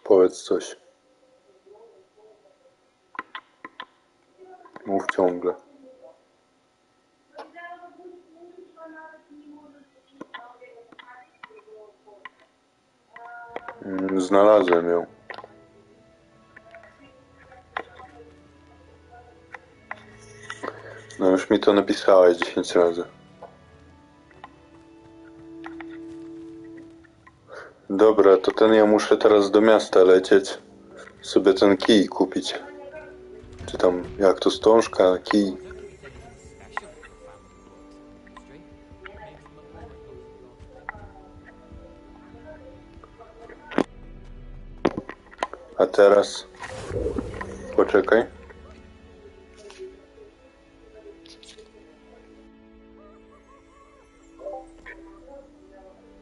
Powiedz coś. Mów ciągle. Znalazłem ją. No już mi to napisałeś 10 razy. Dobra, to ja muszę teraz do miasta lecieć. Sobie ten kij kupić. Czy tam, jak to wstążka, kij. A teraz... Poczekaj.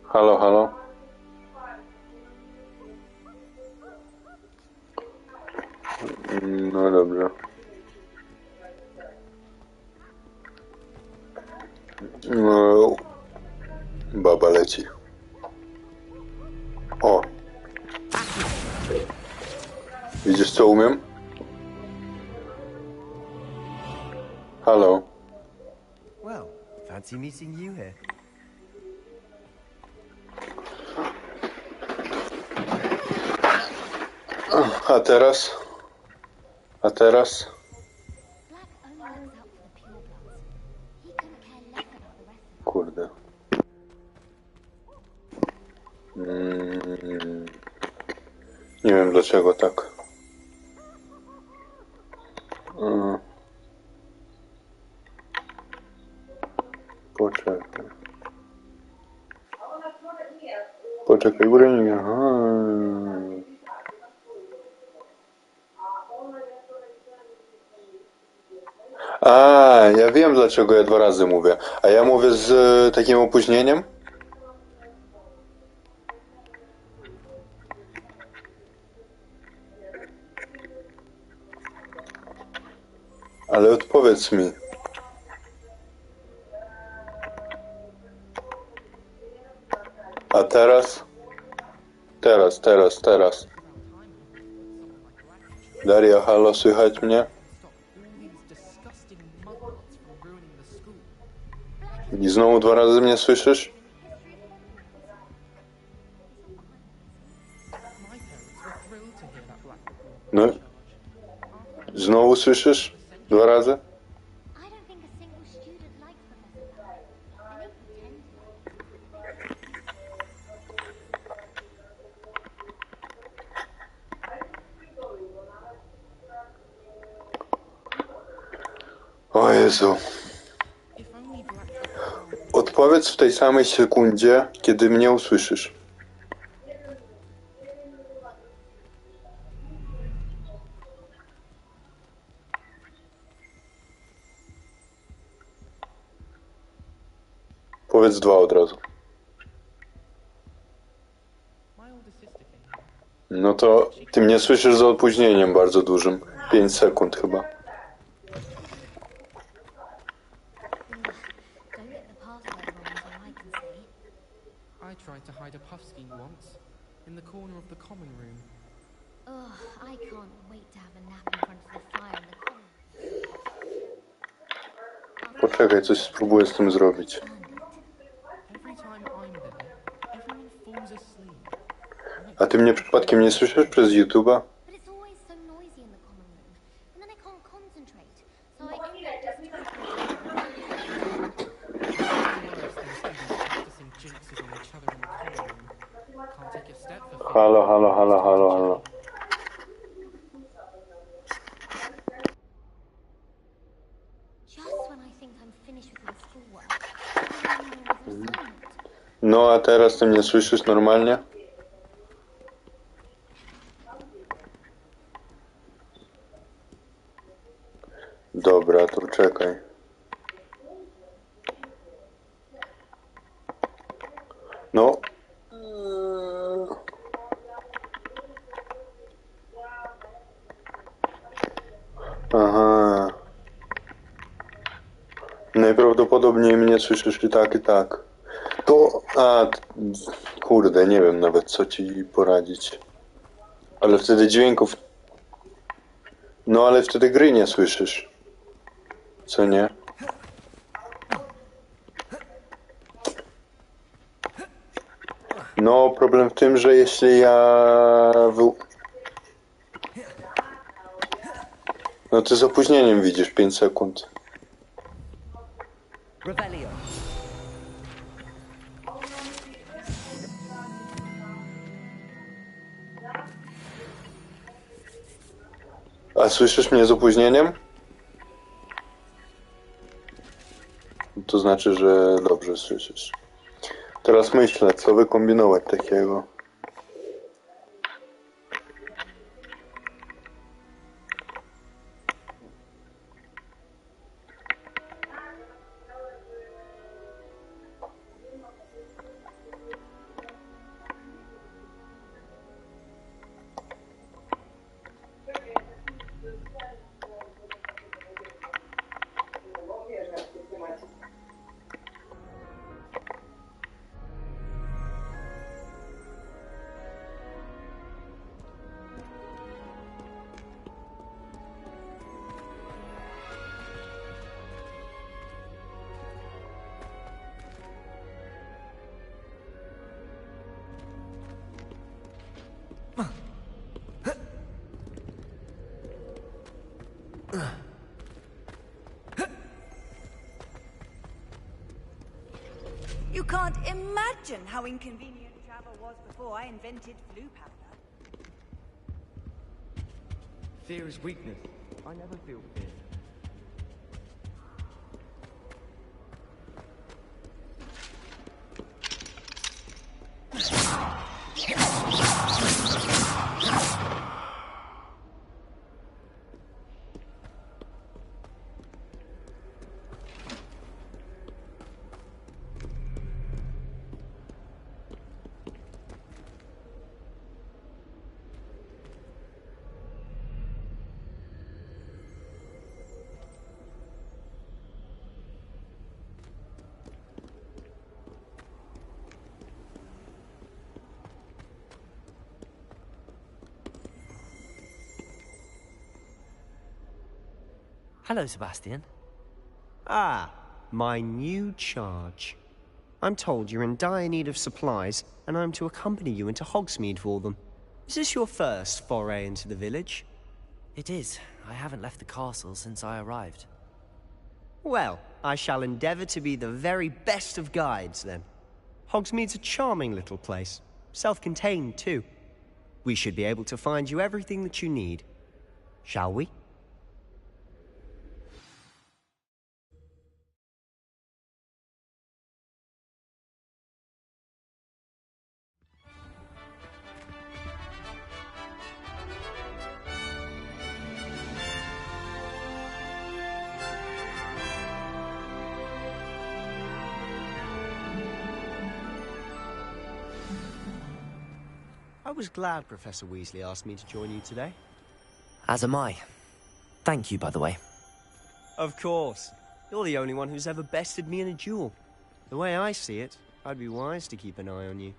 Halo, halo. No dobrze. No, baba leci. O. Widzisz co umiem? Halo. Well, fancy meeting you here. A teraz? A teraz? Kurde. Nie wiem dlaczego tak. Poczekaj. Poczekaj, górnik. A, ja wiem dlaczego ja 2 razy mówię. A ja mówię z takim opóźnieniem? Ale odpowiedz mi. A teraz? Teraz. Daria, halo, słychać mnie? I znowu 2 razy mnie słyszysz? No. Znowu słyszysz? 2 razy? O Jezu. Odpowiedz w tej samej sekundzie, kiedy mnie usłyszysz. Powiedz 2 od razu. No to ty mnie słyszysz z opóźnieniem bardzo dużym. 5 sekund chyba. I tried to hide a puff ski once, in the corner of the common room. Ugh, I can't wait to have a nap in front of the fire in the common room. Poczekaj, coś spróbuję z tym zrobić. Every time I'm there, everyone falls asleep. A ty mnie przypadkiem nie słyszysz przez YouTube'a? But it's always so noisy in the common room, and then I can't concentrate, so I end up just Practicing jinxes on each other in the common room. Can't take a step for fear. Halo. just when I think I'm finished with my schoolwork, I remember with an assignment. No a teraz ty mnie słyszysz normalnie? Dobra, to czekaj. No. Aha. Najprawdopodobniej mnie słyszysz i tak. To... Kurde, nie wiem nawet co ci poradzić. Ale wtedy dźwięków... No ale wtedy gry nie słyszysz. Co nie? No, problem w tym, że jeśli ja... No ty z opóźnieniem widzisz 5 sekund. Revelio. A słyszysz mnie z opóźnieniem? To znaczy, że dobrze słyszysz. Teraz myślę, co wykombinować takiego. You can't imagine how inconvenient travel was before I invented flu powder. Fear is weakness. I never feel fear. Hello, Sebastian. Ah, my new charge. I'm told you're in dire need of supplies, and I'm to accompany you into Hogsmeade for them. Is this your first foray into the village? It is. I haven't left the castle since I arrived. Well, I shall endeavour to be the very best of guides, then. Hogsmeade's a charming little place. Self-contained, too. We should be able to find you everything that you need. Shall we? I was glad Professor Weasley asked me to join you today. As am I. Thank you, by the way. Of course. You're the only one who's ever bested me in a duel. The way I see it, I'd be wise to keep an eye on you.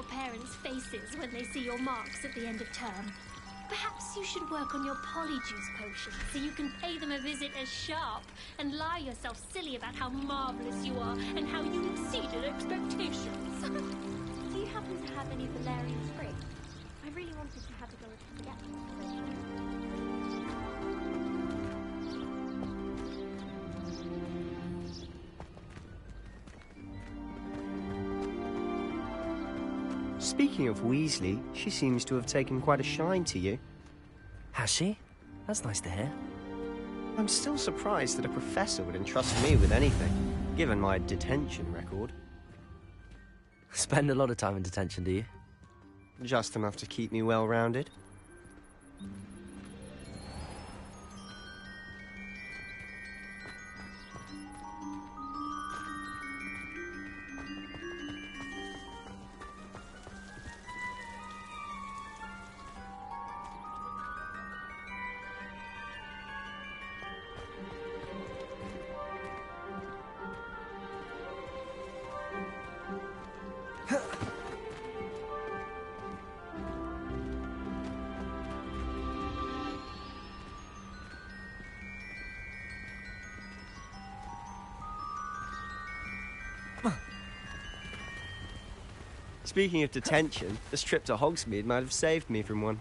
Parents' faces when they see your marks at the end of term. Perhaps you should work on your polyjuice potion so you can pay them a visit as sharp and lie yourself silly about how marvelous you are and how you exceeded expectations. Do you happen to have any valerian sprig? I really wanted to have a go at get them. Speaking of Weasley, she seems to have taken quite a shine to you. Has she? That's nice to hear. I'm still surprised that a professor would entrust me with anything, given my detention record. Spend a lot of time in detention, do you? Just enough to keep me well-rounded. Speaking of detention, this trip to Hogsmeade might have saved me from one.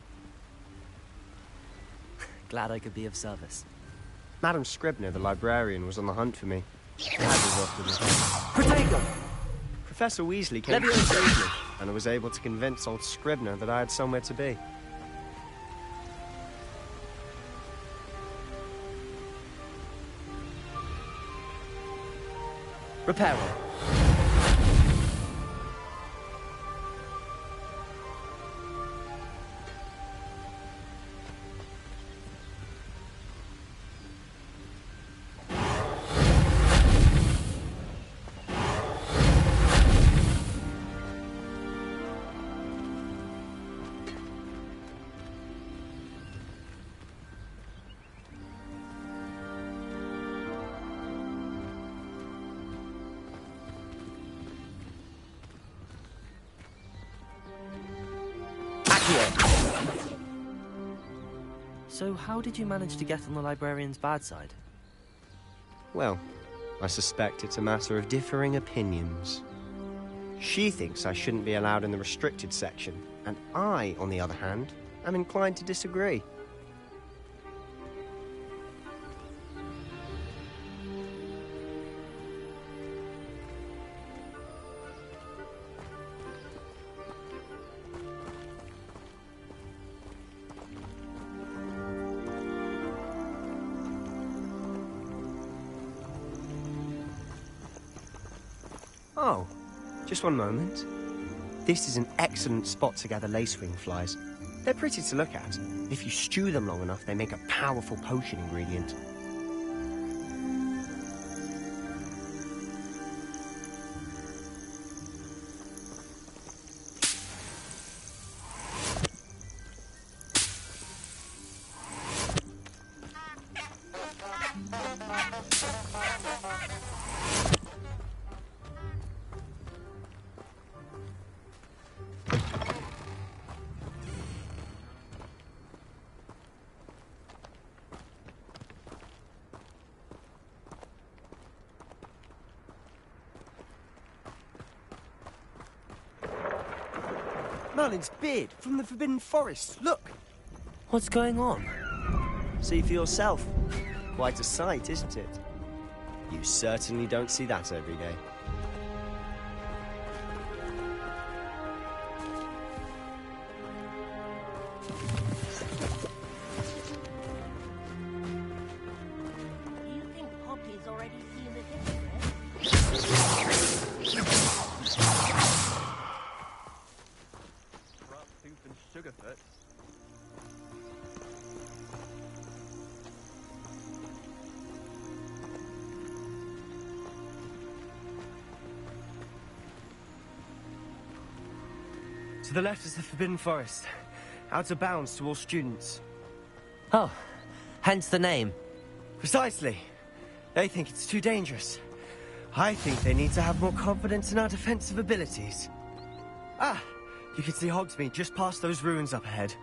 Glad I could be of service. Madam Scribner, the librarian, was on the hunt for me. As is often the case. Protego! Professor Weasley came to save me, and I was able to convince old Scribner that I had somewhere to be. Reparo. So how did you manage to get on the librarian's bad side? Well, I suspect it's a matter of differing opinions. She thinks I shouldn't be allowed in the restricted section, and I, on the other hand, am inclined to disagree. Oh, just one moment. This is an excellent spot to gather lacewing flies. They're pretty to look at. If you stew them long enough, they make a powerful potion ingredient. Merlin's beard from the Forbidden Forest. Look! What's going on? See for yourself. Quite a sight, isn't it? You certainly don't see that every day. Do you think Poppy's already seen the hypocrite? Tooth and Sugarfoot. To the left is the Forbidden Forest. Out of bounds to all students. Oh, hence the name. Precisely. They think it's too dangerous. I think they need to have more confidence in our defensive abilities. Ah, you can see Hogsmeade just past those ruins up ahead.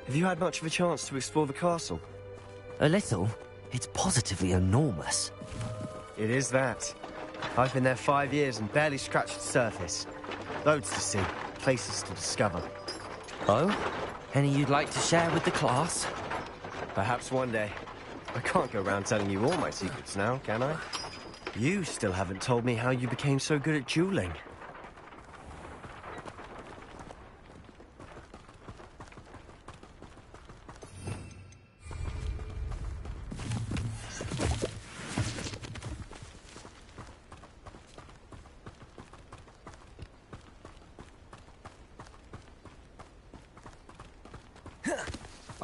Have you had much of a chance to explore the castle? A little. It's positively enormous. It is that. I've been there 5 years and barely scratched the surface. Loads to see, places to discover. Oh? Any you'd like to share with the class? Perhaps one day. I can't go around telling you all my secrets now, can I? You still haven't told me how you became so good at dueling.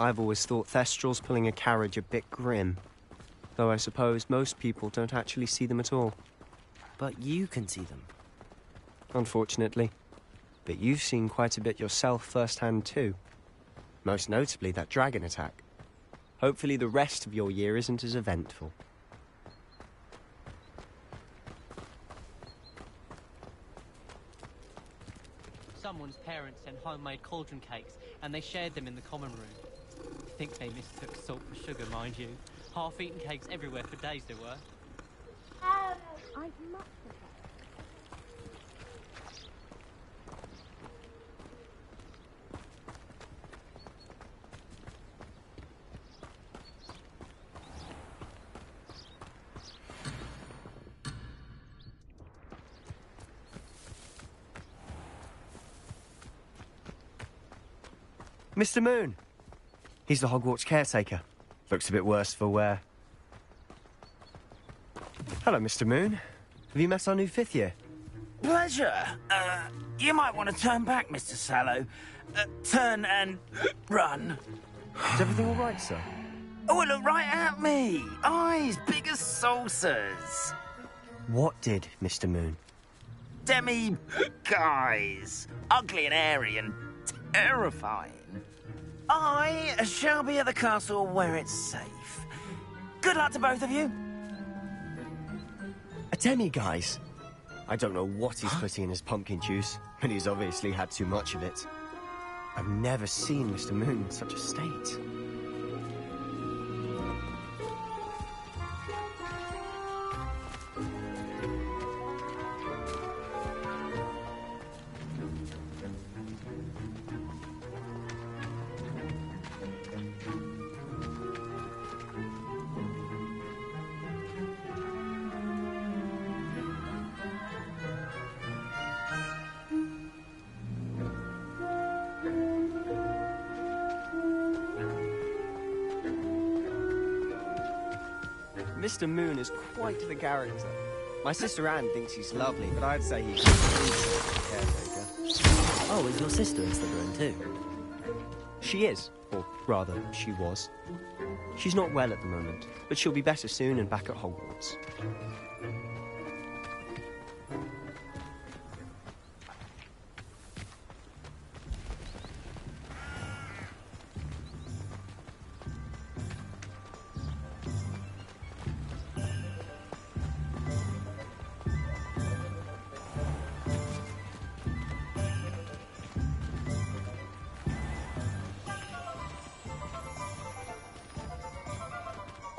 I've always thought Thestrals pulling a carriage a bit grim. Though I suppose most people don't actually see them at all. But you can see them. Unfortunately. But you've seen quite a bit yourself firsthand too. Most notably that dragon attack. Hopefully the rest of your year isn't as eventful. Someone's parents sent homemade cauldron cakes, and they shared them in the common room. I think they mistook salt for sugar, mind you. Half-eaten cakes everywhere for days there were. I'd much prefer. Mr. Moon! He's the Hogwarts caretaker. Looks a bit worse for wear. Hello, Mr. Moon. Have you met our new 5th year? Pleasure. You might want to turn back, Mr. Sallow. Turn and run. Is everything all right, sir? Oh, look right at me. Eyes big as saucers. What did, Mr. Moon? Guys. Ugly and airy and terrifying. I shall be at the castle where it's safe. Good luck to both of you. A demi-guise? I don't know what he's putting in his pumpkin juice, but he's obviously had too much of it. I've never seen Mr. Moon in such a state. Mr. Moon is quite the character. My sister Anne thinks he's lovely, but I'd say he's a caretaker. Oh, is your sister in Slytherin too? She is, or rather, she was. She's not well at the moment, but she'll be better soon and back at Hogwarts.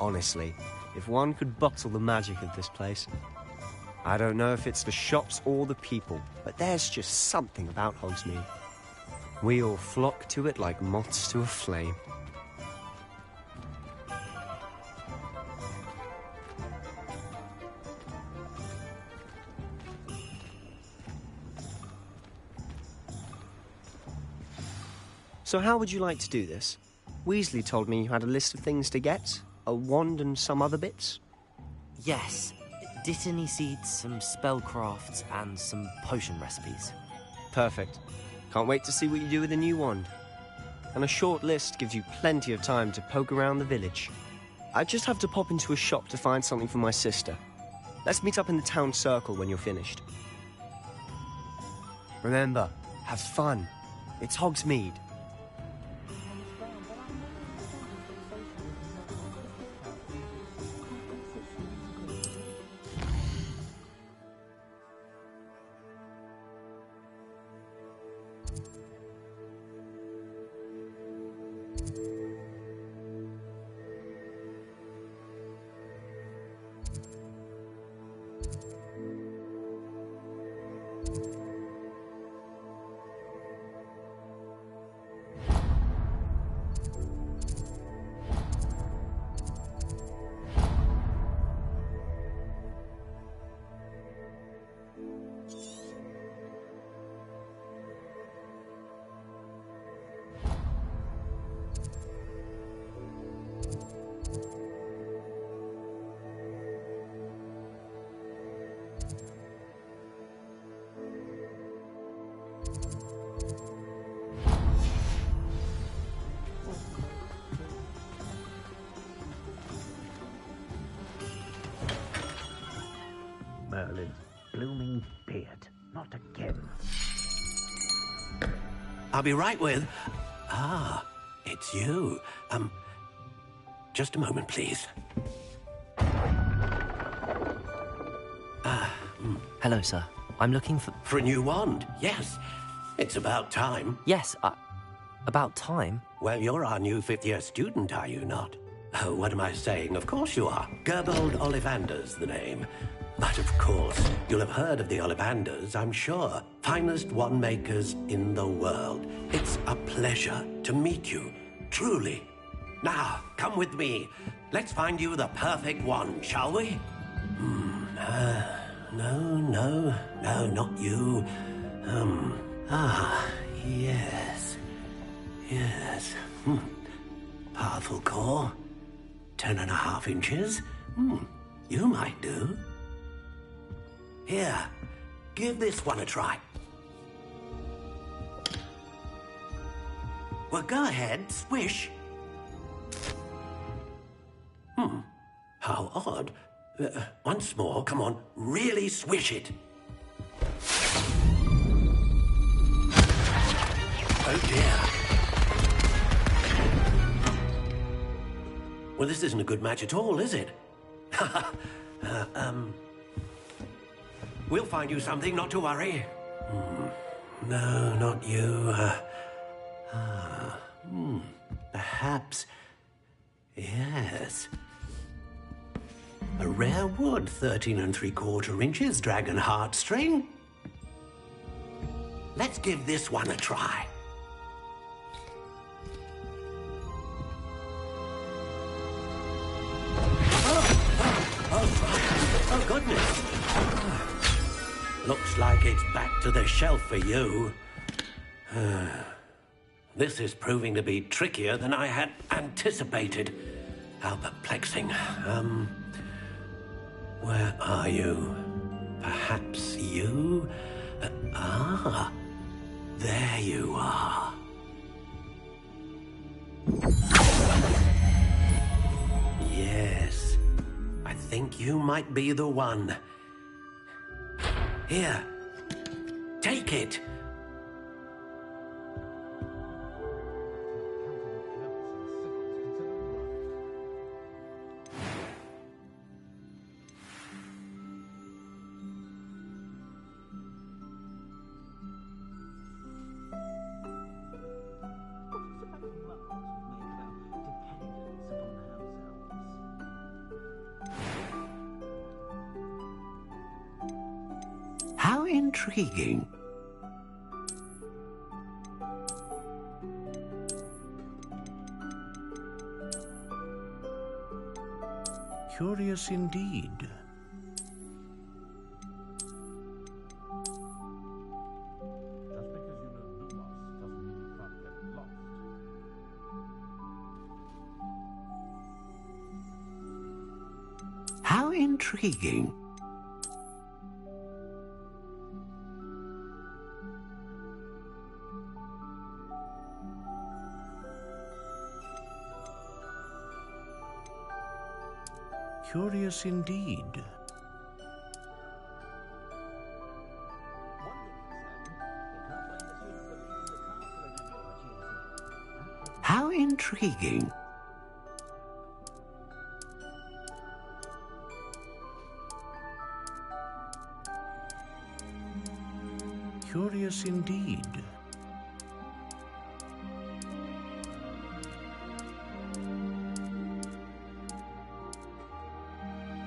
Honestly, if one could bottle the magic of this place. I don't know if it's the shops or the people, but there's just something about Hogsmeade. We all flock to it like moths to a flame. So how would you like to do this? Weasley told me you had a list of things to get. A wand and some other bits? Yes. Dittany seeds, some spellcrafts, and some potion recipes. Perfect. Can't wait to see what you do with the new wand. And a short list gives you plenty of time to poke around the village. I just have to pop into a shop to find something for my sister. Let's meet up in the town circle when you're finished. Remember, have fun. It's Hogsmeade. I'll be right with... Ah, it's you. Just a moment, please. Hello, sir. I'm looking for... For a new wand, yes. It's about time. Yes, about time? Well, you're our new fifth-year student, are you not? Oh, what am I saying? Of course you are. Gerbold Ollivander's the name. But of course, you'll have heard of the Ollivanders, I'm sure. Finest wand makers in the world. It's a pleasure to meet you, truly. Now, come with me. Let's find you the perfect wand, shall we? No, not you. Yes. Powerful core. 10.5 inches. You might do. Here, give this one a try. Well, go ahead, swish. How odd. Once more, come on, really swish it. Oh dear. Well, this isn't a good match at all, is it? We'll find you something, not to worry. No, not you. Perhaps... Yes. A rare wood, 13 3/4 inches, dragon heartstring. Let's give this one a try. Oh, goodness. Looks like it's back to the shelf for you. This is proving to be trickier than I had anticipated. How perplexing. Where are you? Perhaps you? There you are. Yes, I think you might be the one. Here, take it. How intriguing. Curious indeed. How intriguing. Curious indeed. How intriguing. Curious indeed.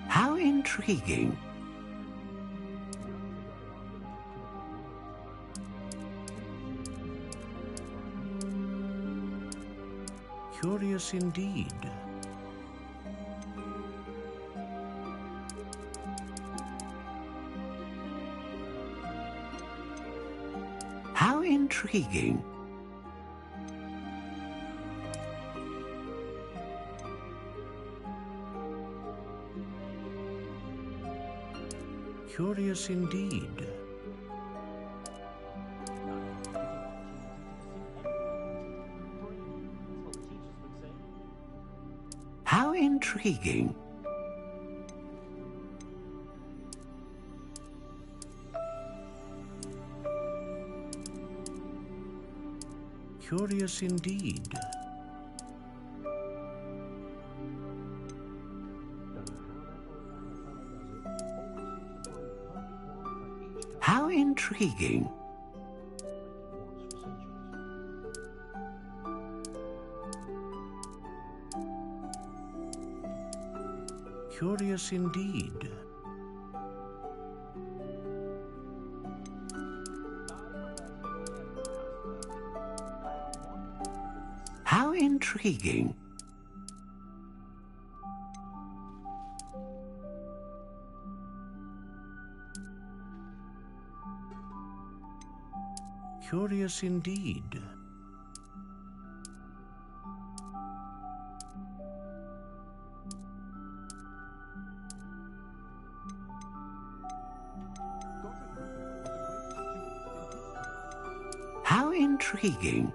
How intriguing. Curious indeed. How intriguing. Curious indeed. How intriguing. Curious indeed. How intriguing. Curious indeed. How intriguing. Curious indeed. How intriguing.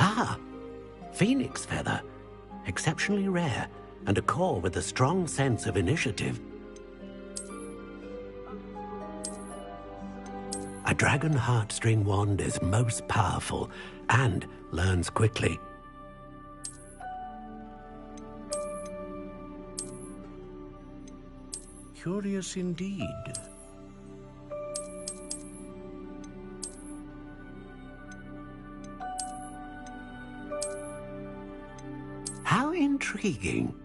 Ah, phoenix feather. Exceptionally rare, and a core with a strong sense of initiative. A dragon heartstring wand is most powerful and learns quickly. Curious indeed. How intriguing.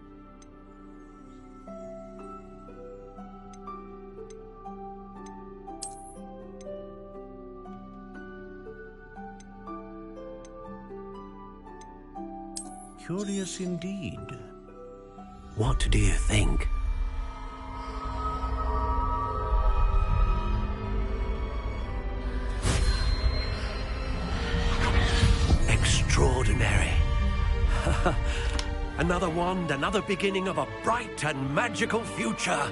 Curious indeed. What do you think? Extraordinary. Another wand, another beginning of a bright and magical future.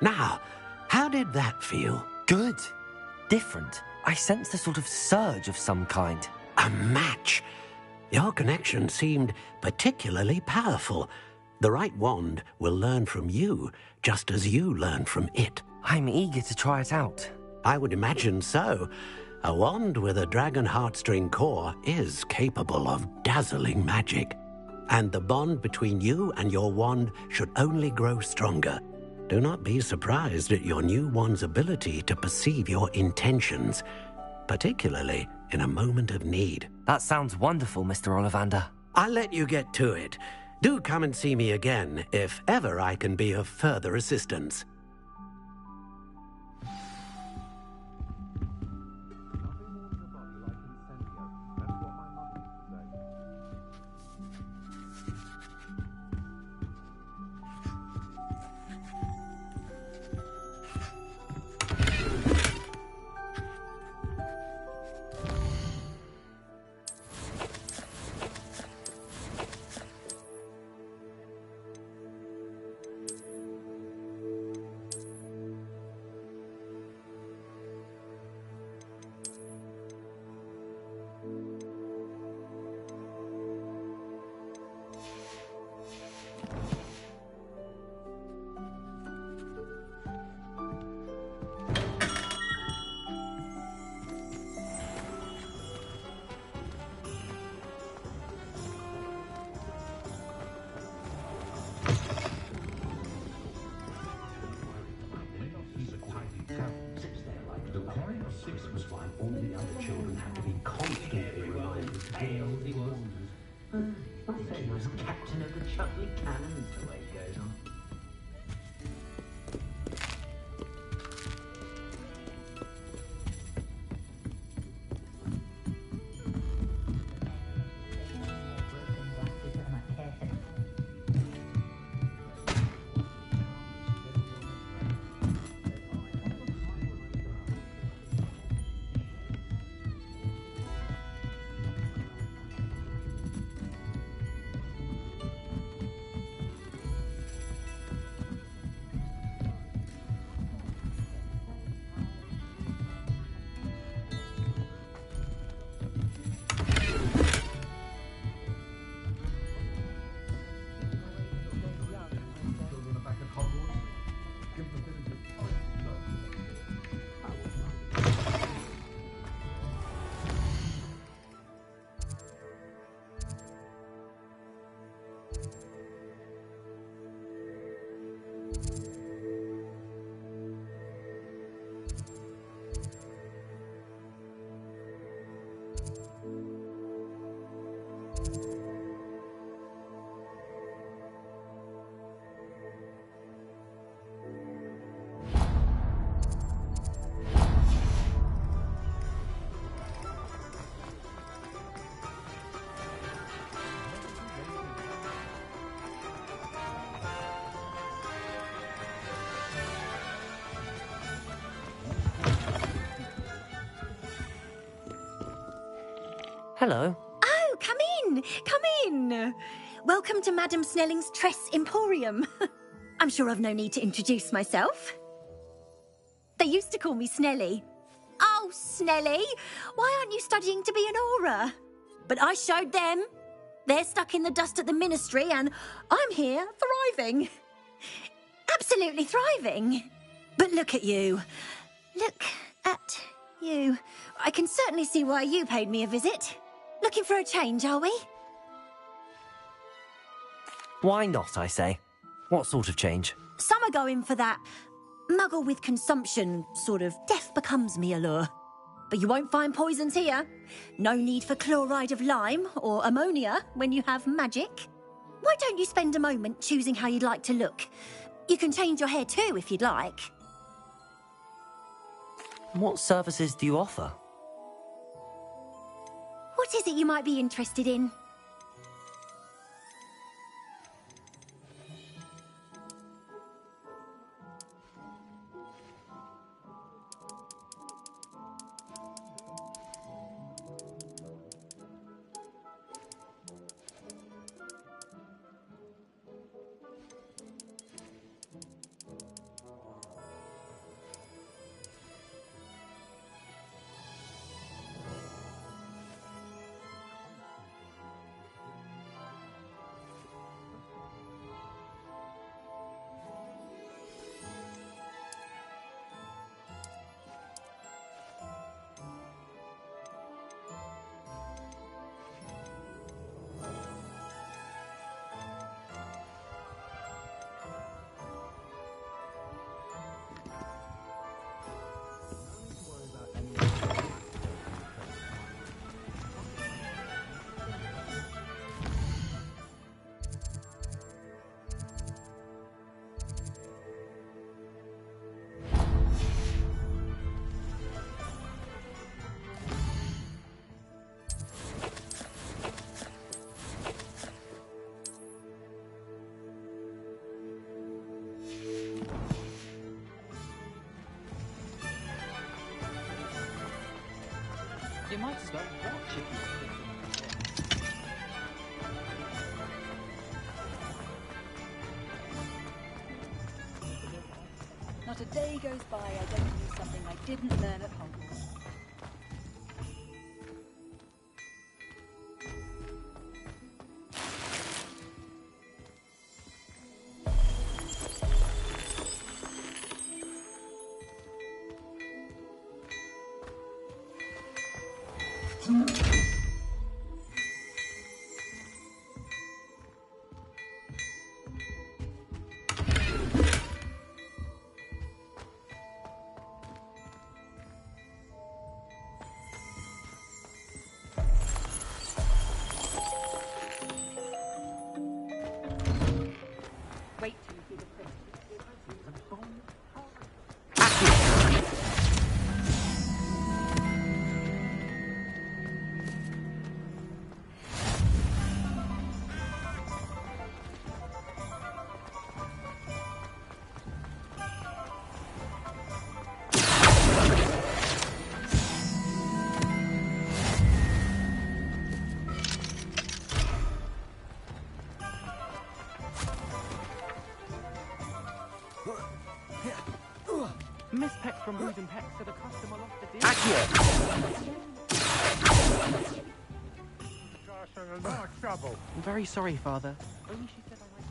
Now, how did that feel? Good. Different. I sensed a sort of surge of some kind. A match. Your connection seemed particularly powerful. The right wand will learn from you, just as you learn from it. I'm eager to try it out. I would imagine so. A wand with a dragon heartstring core is capable of dazzling magic. And the bond between you and your wand should only grow stronger. Do not be surprised at your new wand's ability to perceive your intentions, particularly in a moment of need. That sounds wonderful, Mr. Ollivander. I'll let you get to it. Do come and see me again if ever I can be of further assistance. This was why all the other children had to be constantly reminded to pay old he was. I say he was captain of the Chutley Cannons the way it goes on. Hello. Oh, come in! Come in! Welcome to Madame Snelling's Tress Emporium. I'm sure I've no need to introduce myself. They used to call me Snelly. Oh, Snelly! Why aren't you studying to be an aura? But I showed them. They're stuck in the dust at the ministry, and I'm here, thriving. Absolutely thriving. But look at you. Look at you. I can certainly see why you paid me a visit. Looking for a change, are we? Why not, I say? What sort of change? Some are going for that muggle with consumption, sort of death becomes me allure. But you won't find poisons here. No need for chloride of lime or ammonia when you have magic. Why don't you spend a moment choosing how you'd like to look? You can change your hair too if you'd like. What services do you offer? What is it you might be interested in? You might as well watch it. Not a day goes by I don't do something I didn't learn at Hogwarts. food and pets that a customer lost a deal. Accio! I'm very sorry, Father. Only she said I might.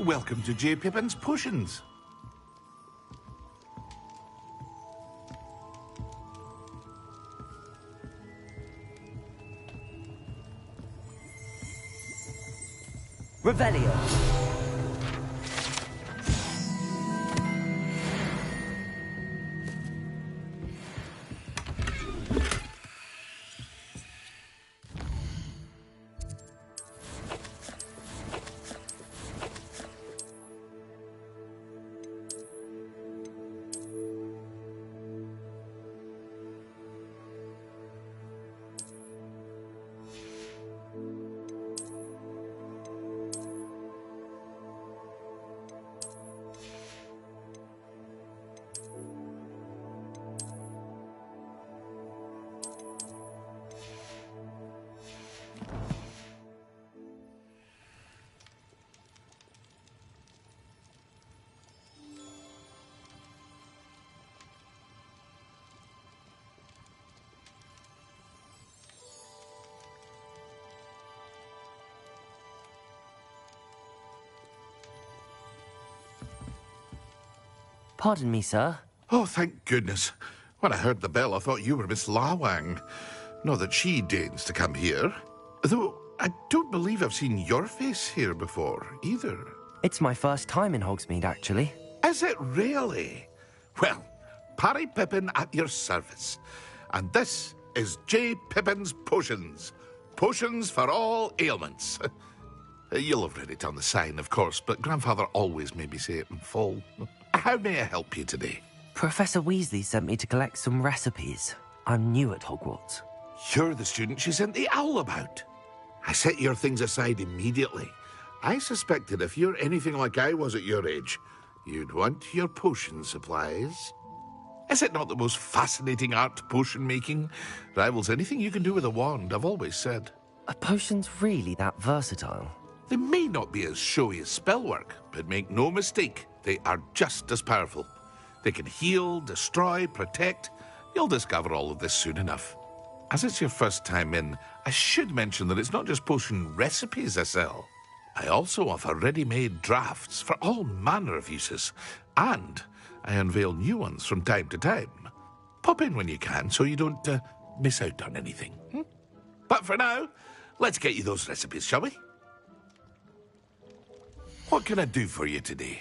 Welcome to J. Pippin's Potions. Revelio. Pardon me, sir. Oh, thank goodness. When I heard the bell, I thought you were Miss Lawang. Not that she deigns to come here. Though I don't believe I've seen your face here before, either. It's my first time in Hogsmeade, actually. Is it really? Well, Parry Pippin at your service. And this is J. Pippin's Potions. Potions for all ailments. You'll have read it on the sign, of course, but Grandfather always made me say it in full. How may I help you today? Professor Weasley sent me to collect some recipes. I'm new at Hogwarts. You're the student she sent the owl about. I set your things aside immediately. I suspected if you're anything like I was at your age, you'd want your potion supplies. Is it not the most fascinating art, potion making? Rivals anything you can do with a wand, I've always said. Are potions really that versatile? They may not be as showy as spellwork, but make no mistake, they are just as powerful. They can heal, destroy, protect. You'll discover all of this soon enough. As it's your first time in, I should mention that it's not just potion recipes I sell. I also offer ready-made drafts for all manner of uses, and I unveil new ones from time to time. Pop in when you can so you don't miss out on anything. But for now, let's get you those recipes, shall we? What can I do for you today?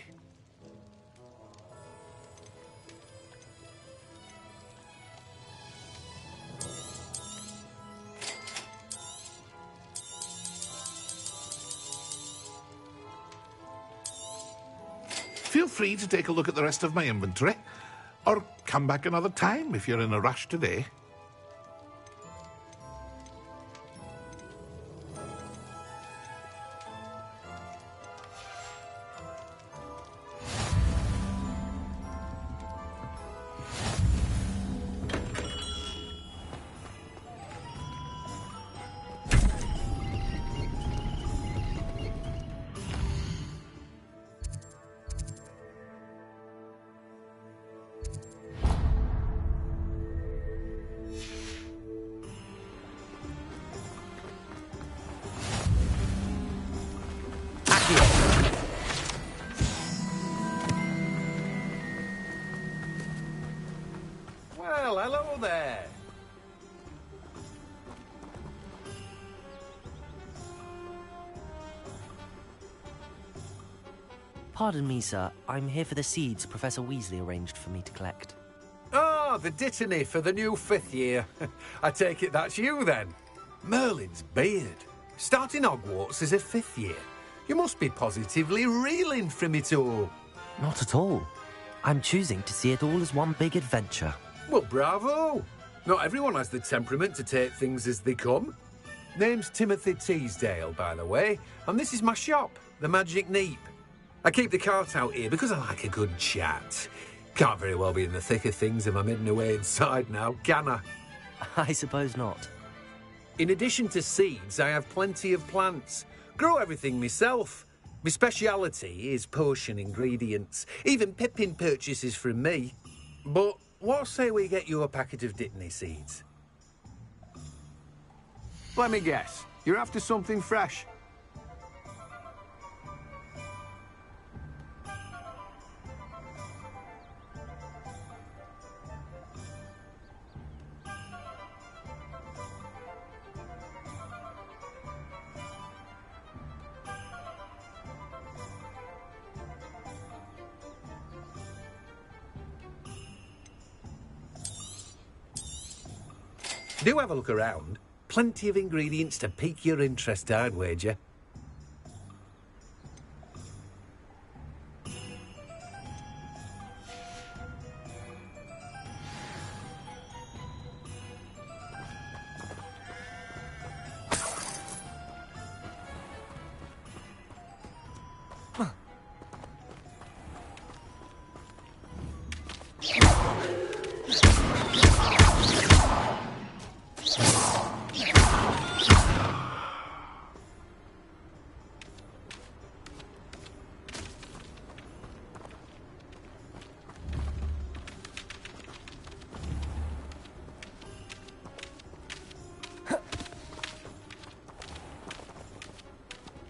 Feel free to take a look at the rest of my inventory, or come back another time if you're in a rush today. Well, hello there. Pardon me, sir. I'm here for the seeds Professor Weasley arranged for me to collect. Oh, the dittany for the new 5th year. I take it that's you, then. Merlin's beard. Starting Hogwarts is a 5th year. You must be positively reeling from it all. Not at all. I'm choosing to see it all as one big adventure. Well, bravo! Not everyone has the temperament to take things as they come. Name's Timothy Teasdale, by the way, and this is my shop, the Magic Neep. I keep the cart out here because I like a good chat. Can't very well be in the thick of things if I'm hidden away inside now, can I? I suppose not. In addition to seeds, I have plenty of plants. Grow everything myself. My speciality is potion ingredients. Even Pippin purchases from me. But what say we get you a packet of Dittany seeds? Let me guess. You're after something fresh. Do have a look around. Plenty of ingredients to pique your interest, I'd wager.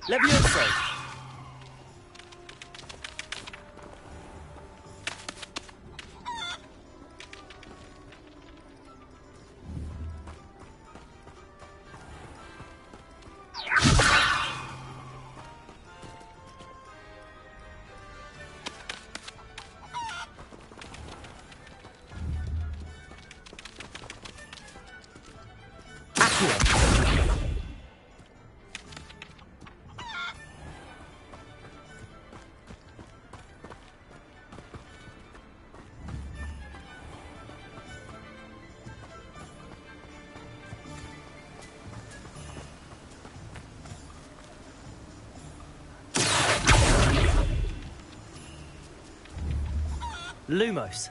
Levioso! Lumos.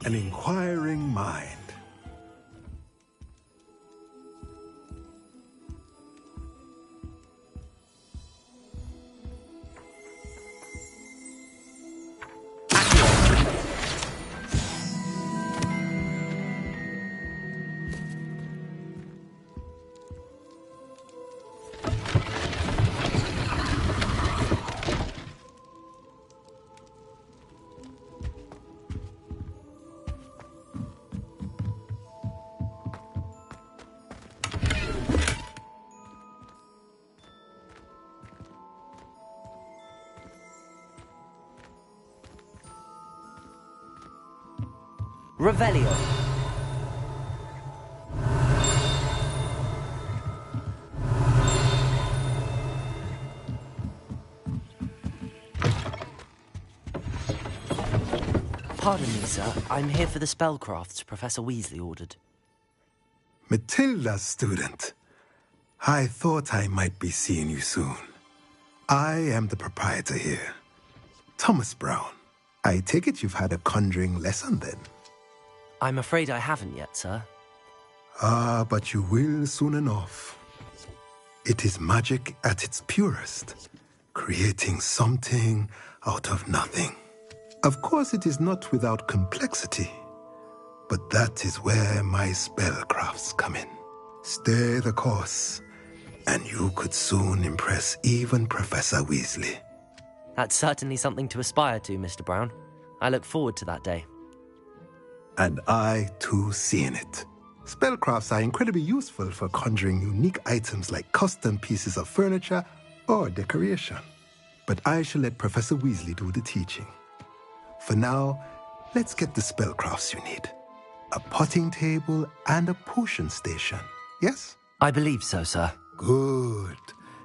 An inquiring mind. Revelio. Pardon me, sir. I'm here for the spellcrafts Professor Weasley ordered. Matilda's student. I thought I might be seeing you soon. I am the proprietor here, Thomas Brown. I take it you've had a conjuring lesson then? I'm afraid I haven't yet, sir. Ah, but you will soon enough. It is magic at its purest. creating something out of nothing. Of course, it is not without complexity, but that is where my spellcrafts come in. Stay the course, and you could soon impress even Professor Weasley. That's certainly something to aspire to, Mr. Brown. I look forward to that day. And I, too, see in it. Spellcrafts are incredibly useful for conjuring unique items like custom pieces of furniture or decoration. But I shall let Professor Weasley do the teaching. For now, let's get the spellcrafts you need. A potting table and a potion station, yes? I believe so, sir. Good.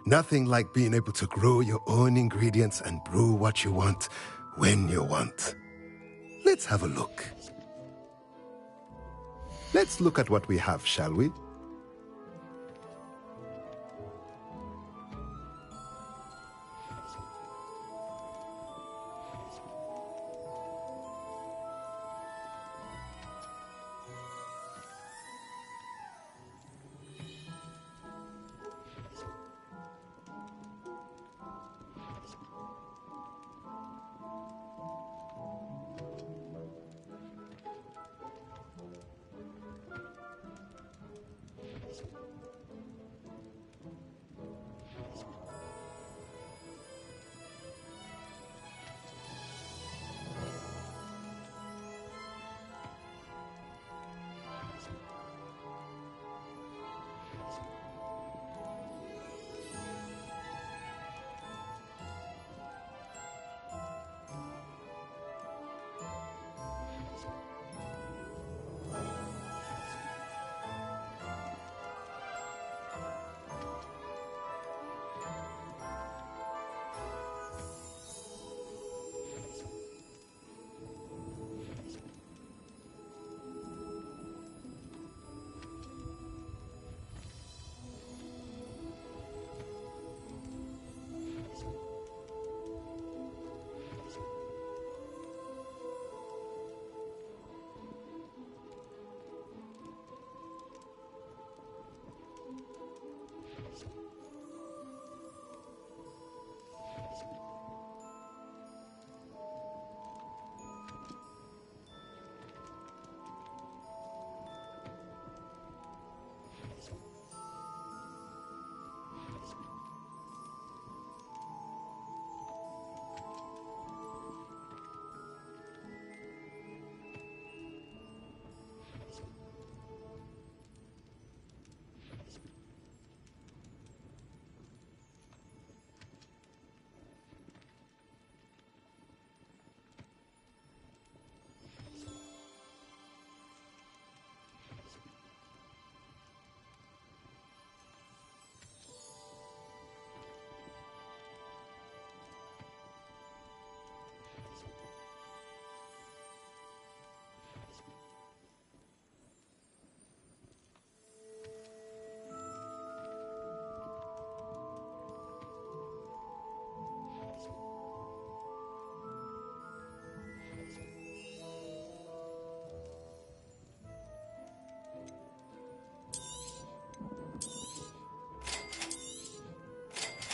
Nothing like being able to grow your own ingredients and brew what you want when you want. Let's have a look. Let's look at what we have, shall we?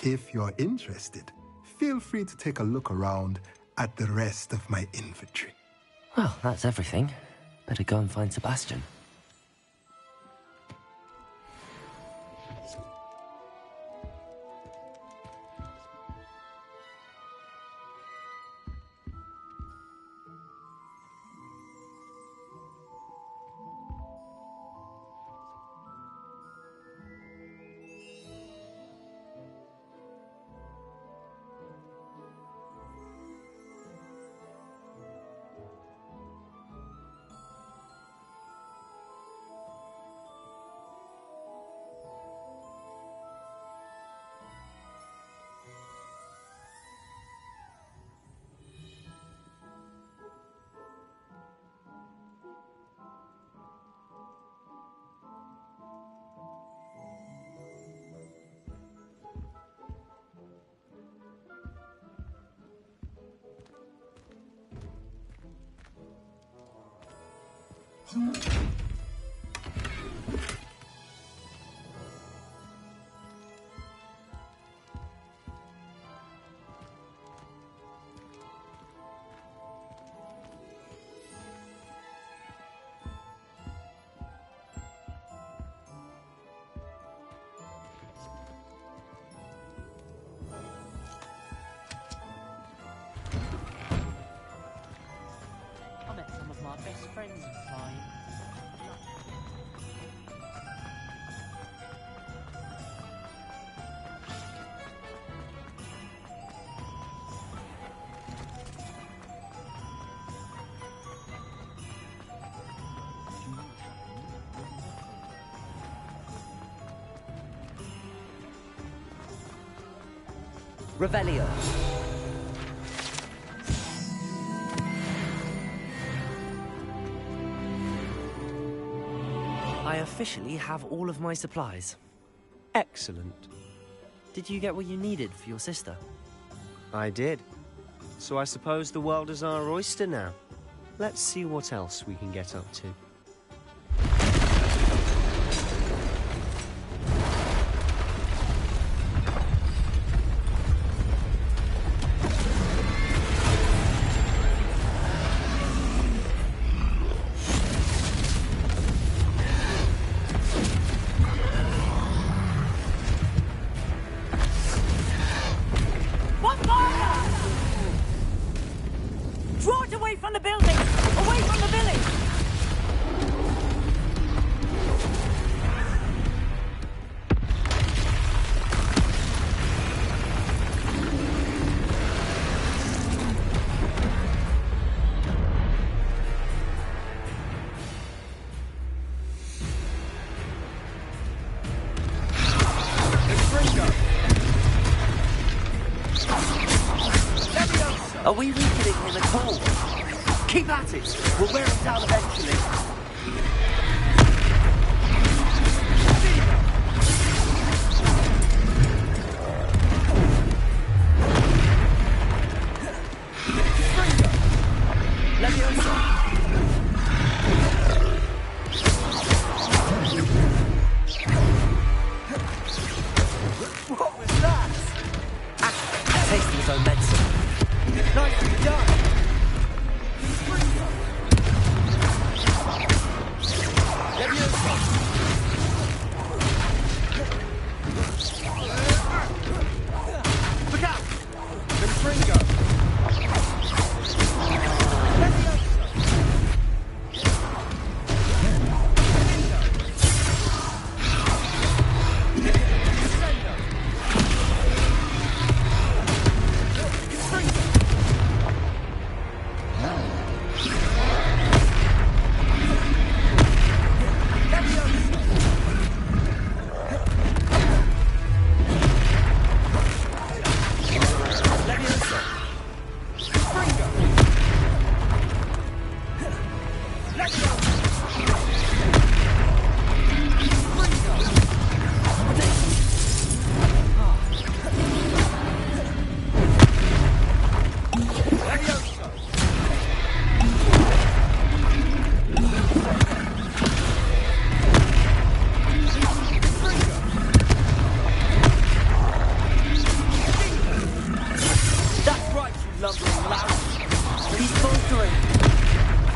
If you're interested, feel free to take a look around at the rest of my inventory. Well, that's everything. Better go and find Sebastian. friends are fine. Revelio. I officially have all of my supplies. Excellent. Did you get what you needed for your sister? I did. So I suppose the world is our oyster now. Let's see what else we can get up to. Draw it away from the building! Away from the village! Are we weakening him at all? Keep at it. We'll wear him down eventually. What was that? Tasting his own medicine. Nicely done. Look out! Confringo!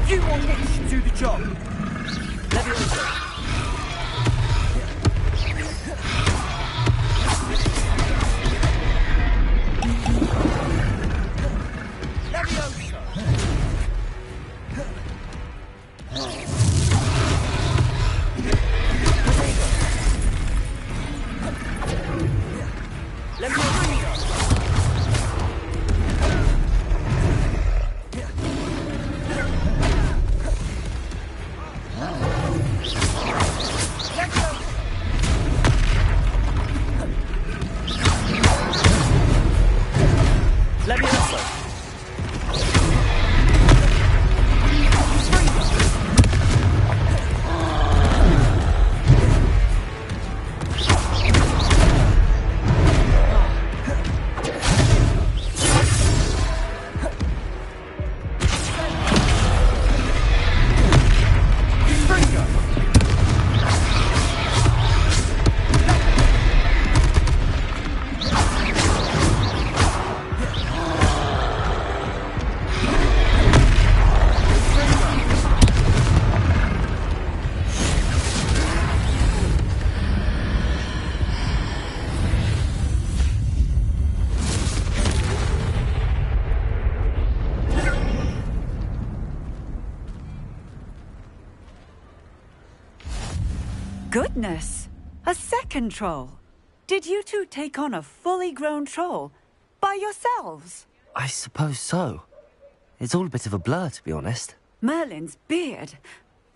You want Hitch to do the job. Leviosa. Goodness! A second troll! Did you two take on a fully grown troll? By yourselves? I suppose so. It's all a bit of a blur, to be honest. Merlin's beard.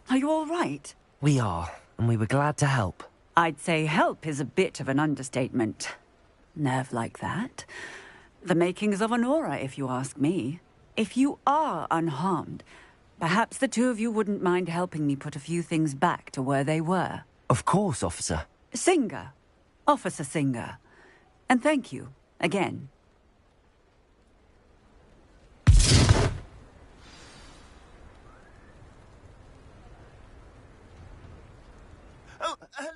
Are you all right? We are, and we were glad to help. I'd say help is a bit of an understatement. Nerve like that. The makings of an aura, if you ask me. If you are unharmed, perhaps the two of you wouldn't mind helping me put a few things back to where they were. Of course, officer. Singer. Officer Singer. And thank you, again. Oh, hello.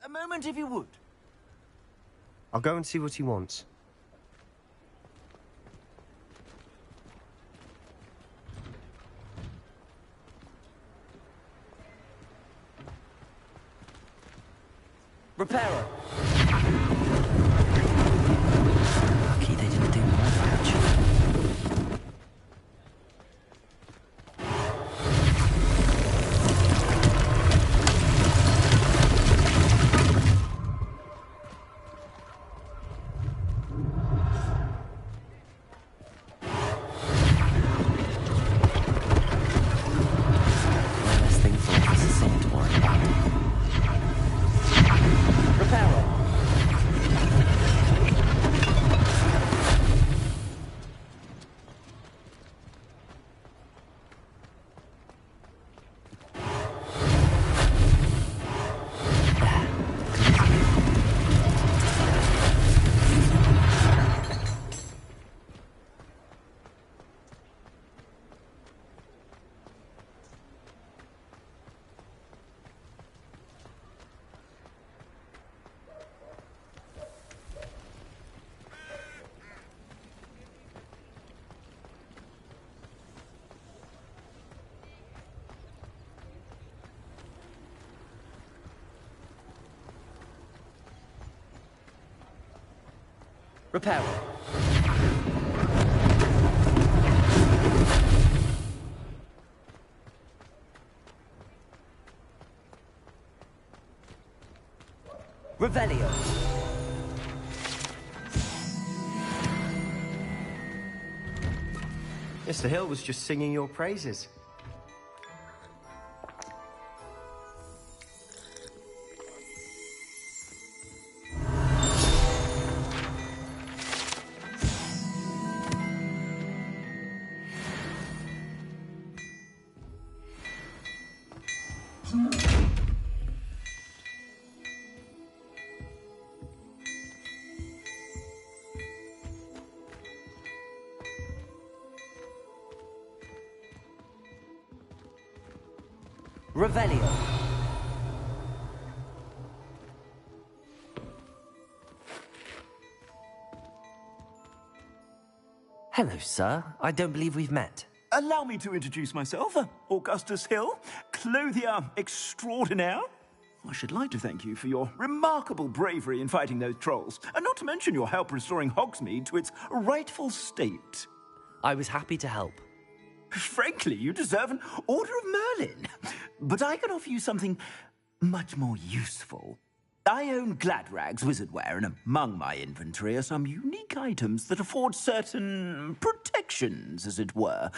A moment, if you would. I'll go and see what he wants. Repairer! Lucky they didn't do more damage. Repairer. Revelio. Mr. Hill was just singing your praises. Revelio. Hello, sir. I don't believe we've met. Allow me to introduce myself, Augustus Hill, clothier extraordinaire. I should like to thank you for your remarkable bravery in fighting those trolls, and not to mention your help restoring Hogsmeade to its rightful state. I was happy to help. Frankly, you deserve an Order of Merlin. But I can offer you something much more useful. I own Gladrag's wizardware, and among my inventory are some unique items that afford certain protections, as it were.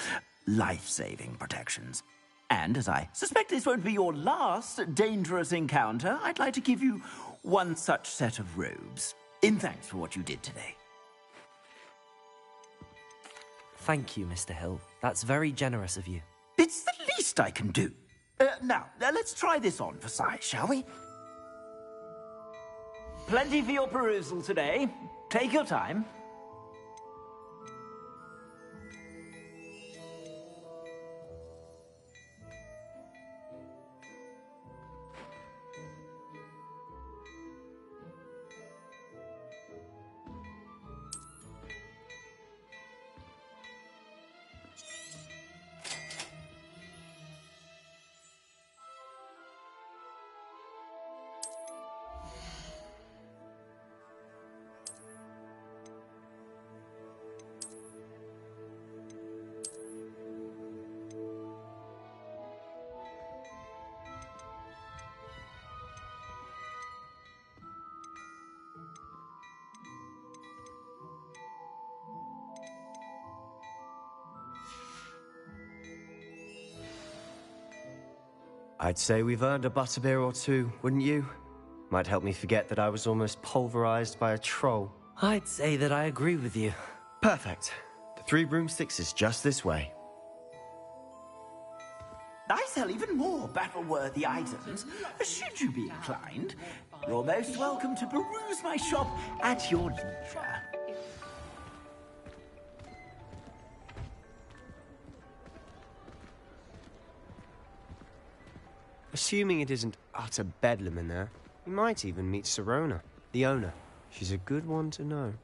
Life-saving protections. And as I suspect this won't be your last dangerous encounter, I'd like to give you one such set of robes, in thanks for what you did today. Thank you, Mr. Hill. That's very generous of you. It's the least I can do. Now, let's try this on for size, shall we? Plenty for your perusal today. Take your time. I'd say we've earned a butterbeer or two, wouldn't you? Might help me forget that I was almost pulverized by a troll. I'd say that I agree with you. Perfect. The Three Broomsticks is just this way. I sell even more battle-worthy items, should you be inclined. You're most welcome to peruse my shop at your leisure. Assuming it isn't utter bedlam in there, we might even meet Sirona, the owner. She's a good one to know.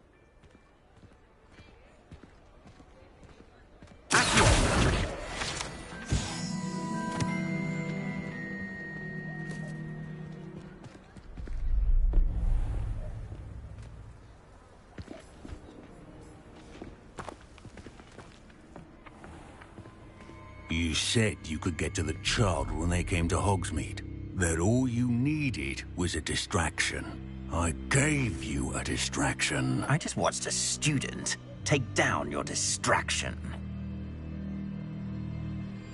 You said you could get to the child when they came to Hogsmeade. That all you needed was a distraction. I gave you a distraction. I just watched a student take down your distraction.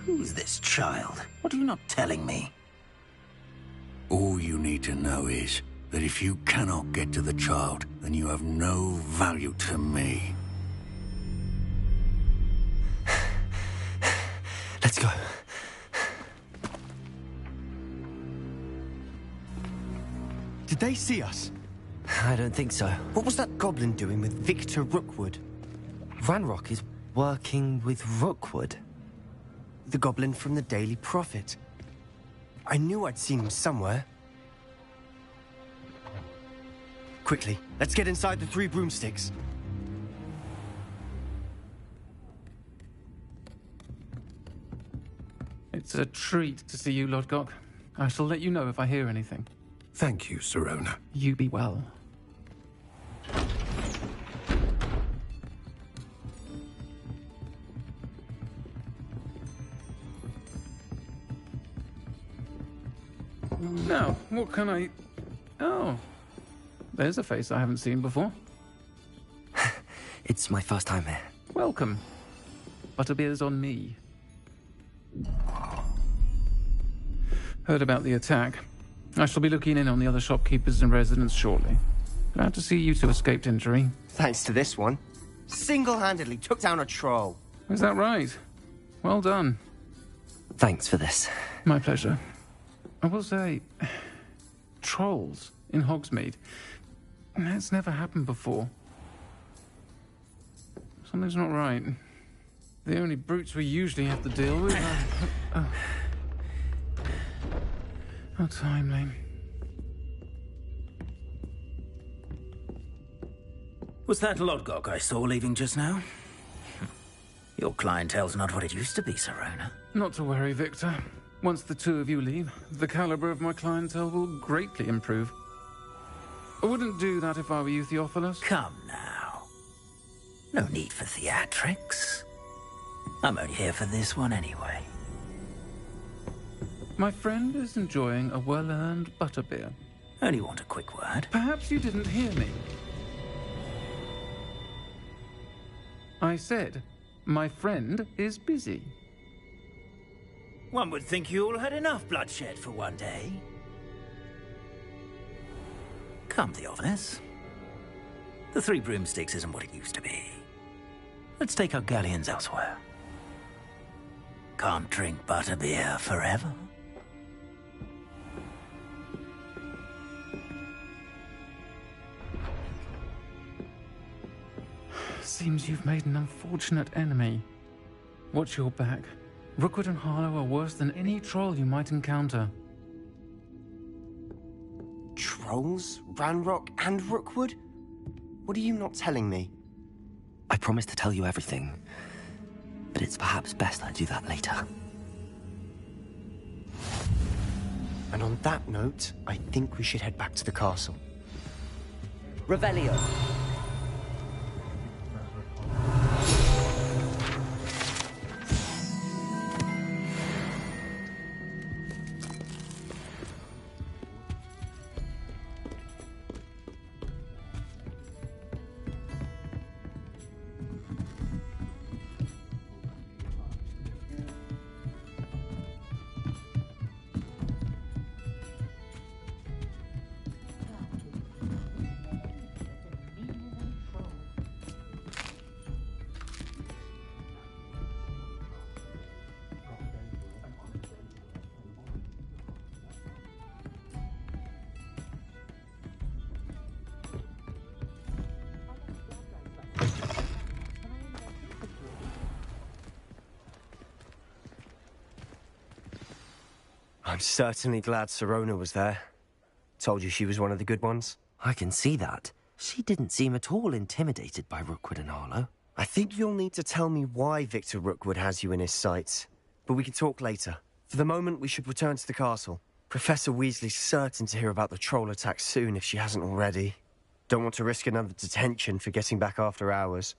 Who's this child? What are you not telling me? All you need to know is that if you cannot get to the child, then you have no value to me. Let's go. Did they see us? I don't think so. What was that goblin doing with Victor Rookwood? Ranrock is working with Rookwood. The goblin from the Daily Prophet. I knew I'd seen him somewhere. Quickly, let's get inside the Three Broomsticks. It's a treat to see you, Lodgok. I shall let you know if I hear anything. Thank you, Sirona. You be well. Now, what can I... Oh, there's a face I haven't seen before. It's my first time here. Welcome. Butterbeer's on me. Heard about the attack. I shall be looking in on the other shopkeepers and residents shortly. Glad to see you two escaped injury. Thanks to this one. Single-handedly took down a troll. Is that right? Well done. Thanks for this. My pleasure. I will say, trolls in Hogsmeade. That's never happened before. Something's not right. The only brutes we usually have to deal with are... How timely. Was that Lodgok I saw leaving just now? Your clientele's not what it used to be, Sirona. Not to worry, Victor. Once the two of you leave, the caliber of my clientele will greatly improve. I wouldn't do that if I were you, Theophilus. Come now. No need for theatrics. I'm only here for this one anyway. My friend is enjoying a well-earned butterbeer. Only want a quick word. Perhaps you didn't hear me. I said, my friend is busy. One would think you all had enough bloodshed for one day. Come, Theophilus. The Three Broomsticks isn't what it used to be. Let's take our galleons elsewhere. Can't drink butterbeer forever. Seems you've made an unfortunate enemy. Watch your back. Rookwood and Harlow are worse than any troll you might encounter. Trolls? Ranrock and Rookwood? What are you not telling me? I promised to tell you everything, but it's perhaps best I do that later. And on that note, I think we should head back to the castle. Revelio. I'm certainly glad Sirona was there. Told you she was one of the good ones. I can see that. She didn't seem at all intimidated by Rookwood and Harlow. I think you'll need to tell me why Victor Rookwood has you in his sights. But we can talk later. For the moment, we should return to the castle. Professor Weasley's certain to hear about the troll attack soon if she hasn't already. Don't want to risk another detention for getting back after hours.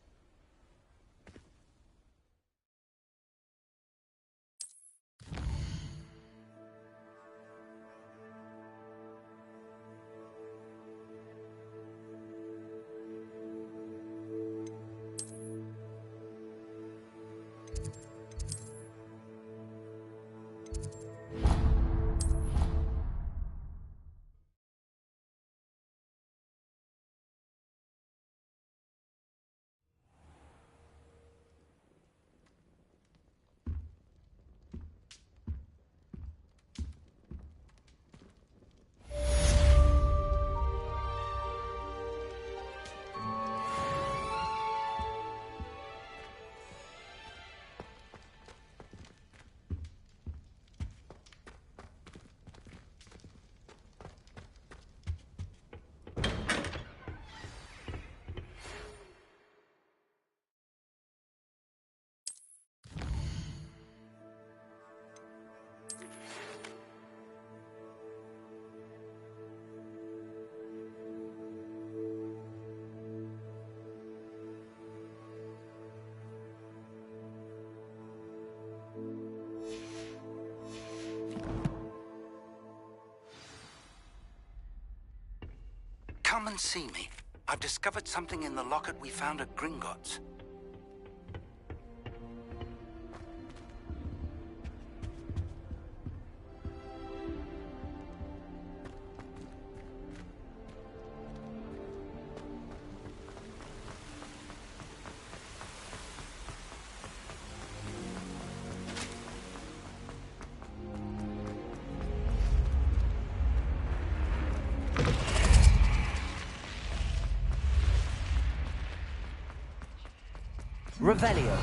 Come and see me. I've discovered something in the locket we found at Gringotts. Revelio.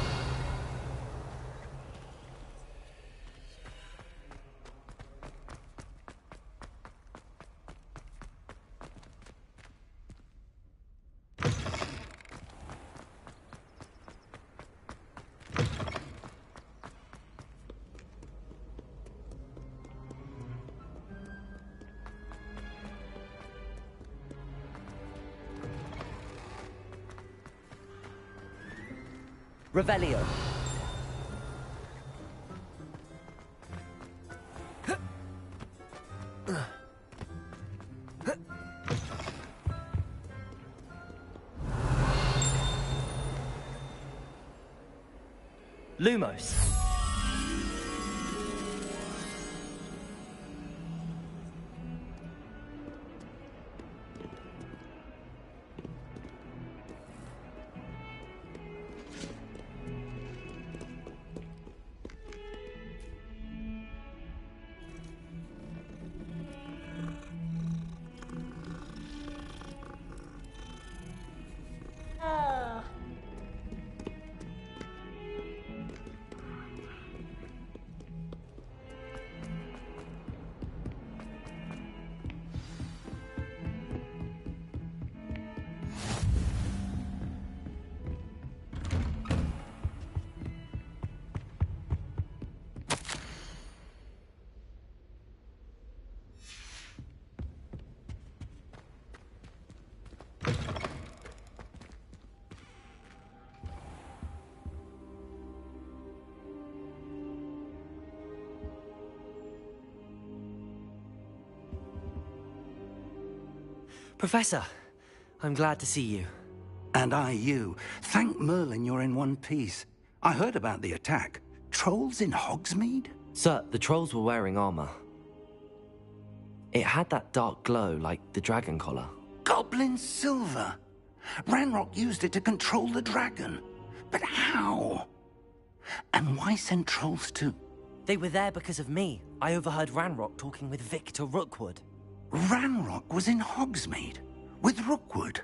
Revelio. Lumos. Professor, I'm glad to see you. And I you. Thank Merlin you're in one piece. I heard about the attack. Trolls in Hogsmeade? Sir, the trolls were wearing armor. It had that dark glow like the dragon collar. Goblin silver! Ranrock used it to control the dragon. But how? And why send trolls to... They were there because of me. I overheard Ranrock talking with Victor Rookwood. Ranrock was in Hogsmeade? With Rookwood?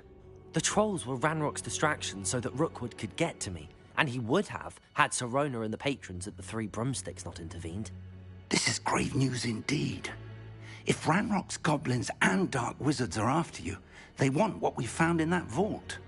The trolls were Ranrock's distraction so that Rookwood could get to me. And he would have, had Sirona and the patrons at the Three Broomsticks not intervened. This is grave news indeed. If Ranrock's goblins and dark wizards are after you, they want what we found in that vault.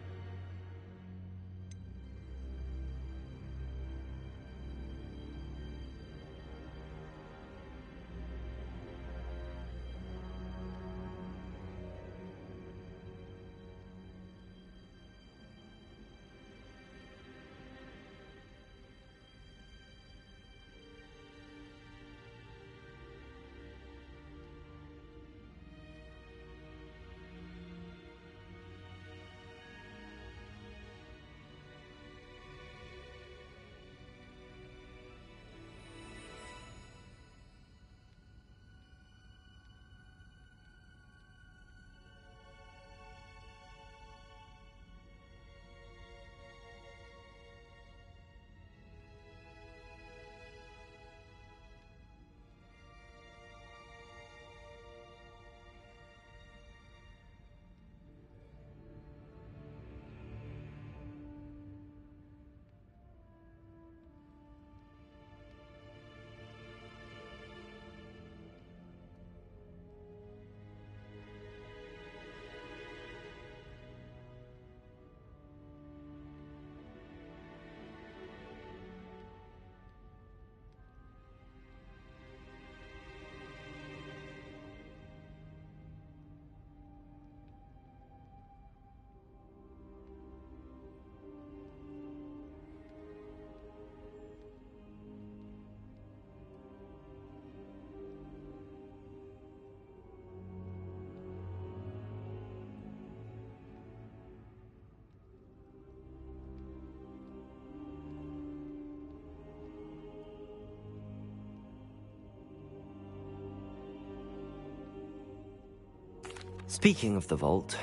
Speaking of the vault,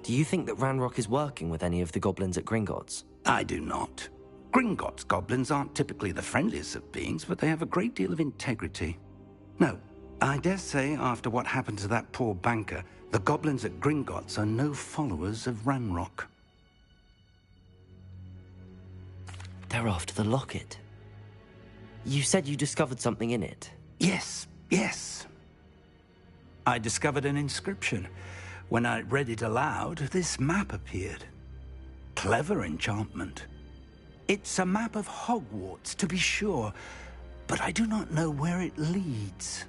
do you think that Ranrock is working with any of the goblins at Gringotts? I do not. Gringotts goblins aren't typically the friendliest of beings, but they have a great deal of integrity. No, I dare say after what happened to that poor banker, the goblins at Gringotts are no followers of Ranrock. They're after the locket. You said you discovered something in it. Yes. I discovered an inscription. When I read it aloud, this map appeared. Clever enchantment. It's a map of Hogwarts, to be sure, but I do not know where it leads.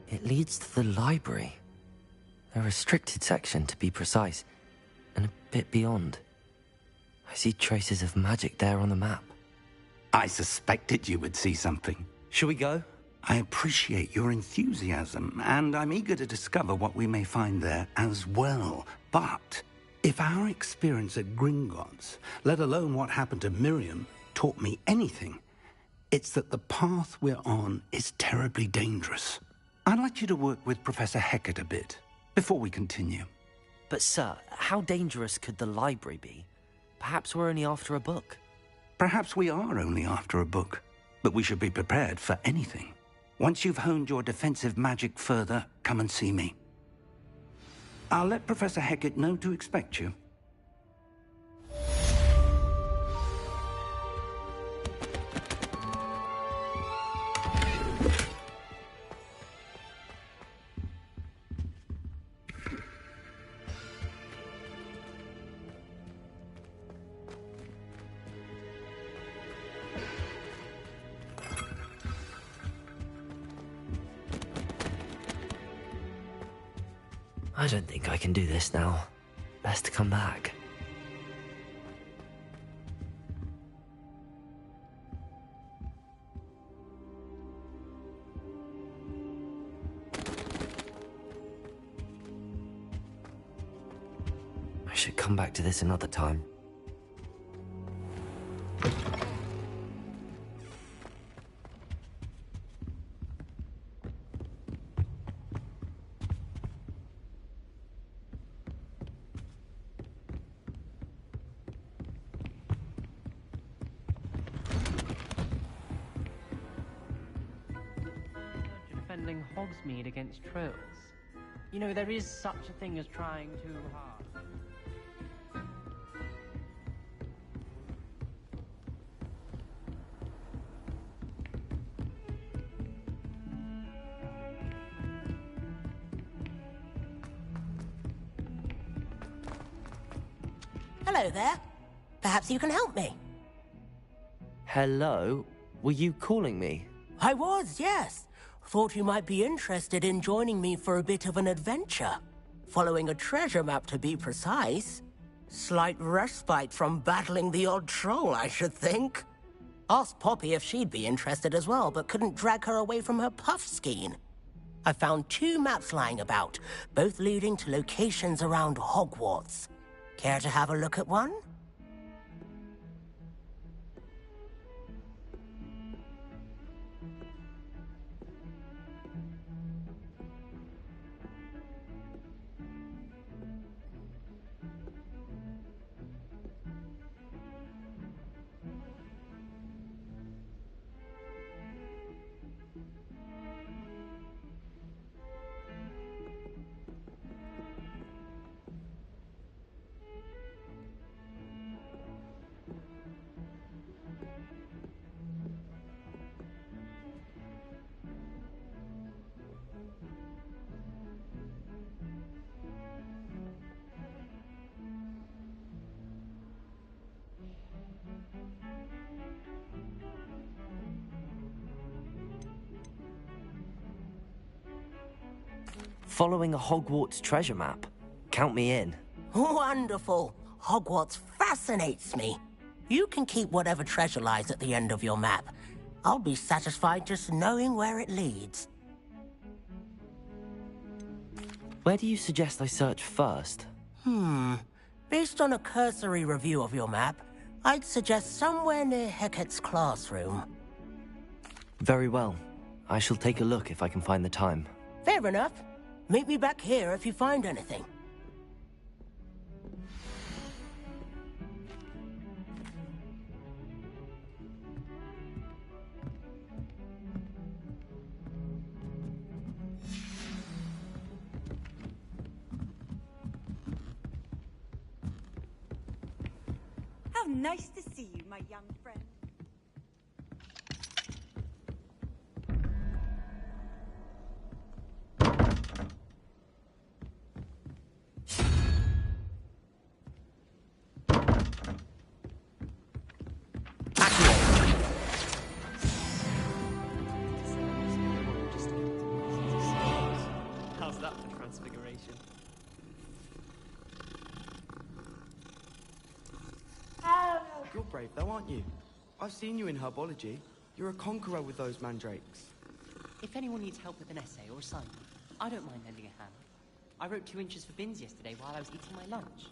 It leads to the library. A restricted section, to be precise, and a bit beyond. I see traces of magic there on the map. I suspected you would see something. Shall we go? I appreciate your enthusiasm, and I'm eager to discover what we may find there as well. But if our experience at Gringotts, let alone what happened to Miriam, taught me anything, it's that the path we're on is terribly dangerous. I'd like you to work with Professor Hecat a bit before we continue. But sir, how dangerous could the library be? Perhaps we're only after a book. Perhaps we are only after a book, but we should be prepared for anything. Once you've honed your defensive magic further, come and see me. I'll let Professor Hecat know to expect you. I don't think I can do this now. Best to come back. I should come back to this another time. Defending Hogsmeade against trolls. You know, there is such a thing as trying too hard. Hello there. Perhaps you can help me. Hello? Were you calling me? I was, yes. Thought you might be interested in joining me for a bit of an adventure. Following a treasure map, to be precise. Slight respite from battling the odd troll, I should think. Asked Poppy if she'd be interested as well, but couldn't drag her away from her puff skein. I found 2 maps lying about, both leading to locations around Hogwarts. Care to have a look at one? Following a Hogwarts treasure map? Count me in. Wonderful. Hogwarts fascinates me. You can keep whatever treasure lies at the end of your map. I'll be satisfied just knowing where it leads. Where do you suggest I search first? Based on a cursory review of your map, I'd suggest somewhere near Hecat's classroom. Very well. I shall take a look if I can find the time. Fair enough. Meet me back here if you find anything. How nice to see you, my young friend. How's that for transfiguration? You're brave though, aren't you? I've seen you in herbology. You're a conqueror with those mandrakes. If anyone needs help with an essay or assignment, I don't mind lending a hand. I wrote 2 inches for bins yesterday while I was eating my lunch.